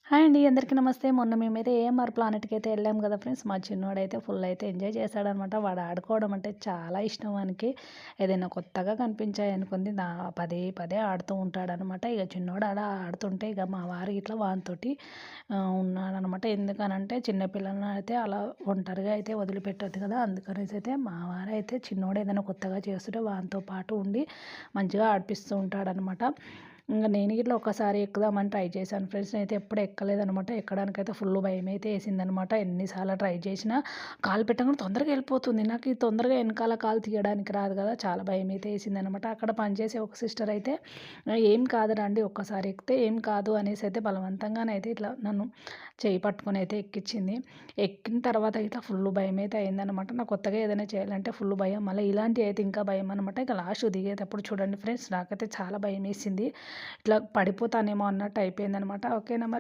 Hi అండి. అందరికీ నమస్తే. మొన్న మేమైతే ఏఎంఆర్ ప్లానెట్‌కైతే వెళ్ళాం కదా ఫ్రెండ్స్. మా చిన్నోడైతే ఫుల్ అయితే ఎంజాయ్ చేశాడనమాట. వాడు ఆడుకోవడం అంటే చాలా ఇష్టం వానికి. ఏదైనా కొత్తగా కనిపించాయనుకోండి పదే పదే ఆడుతూ ఉంటాడనమాట. ఇక చిన్నోడు అలా ఆడుతుంటే ఇక మా వారు ఇట్లా వానితోటి ఉన్నాడనమాట. ఎందుకనంటే చిన్న పిల్లలని అయితే అలా ఒంటరిగా అయితే వదిలిపెట్టొద్దు కదా! అందుకనేసి అయితే మా వారైతే చిన్నోడు ఏదైనా కొత్తగా చేస్తుంటే వానితో పాటు ఉండి మంచిగా ఆడిపిస్తూ ఉంటాడనమాట. ఇంక నేను గిట్ల ఒక్కసారి ఎక్కుదామని ట్రై చేశాను ఫ్రెండ్స్. నేనైతే ఎప్పుడు ఎక్కలేదనమాట. ఎక్కడానికైతే ఫుల్ భయమైతే ఏసిందనమాట. ఎన్ని సార్లు ట్రై చేసినా కాలు పెట్టంగానే తొందరగా వెళ్ళిపోతుంది. నాకు ఈ తొందరగా వెనకాల కాలు తీయడానికి రాదు కదా! చాలా భయమైతే ఏసిందనమాట. అక్కడ పనిచేసే ఒక సిస్టర్ అయితే "ఏం కాదురా అండి, ఒక్కసారి ఎక్కితే ఏం కాదు" అనేసి అయితే బలవంతంగానైతే ఇట్లా నన్ను చేయి పట్టుకొని అయితే ఎక్కించింది. ఎక్కిన తర్వాత ఇట్లా ఫుల్ భయమైతే అయిందనమాట. నాకు కొత్తగా ఏదైనా చేయాలంటే ఫుల్ భయం. మళ్ళీ ఇలాంటివి అయితే ఇంకా భయం అనమాట. ఇక లాస్ట్ దిగేటప్పుడు చూడండి ఫ్రెండ్స్, నాకైతే చాలా భయమేసింది. ఇట్లా పడిపోతానేమో అన్నట్టు అయిపోయిందనమాట. ఓకేనా మరి.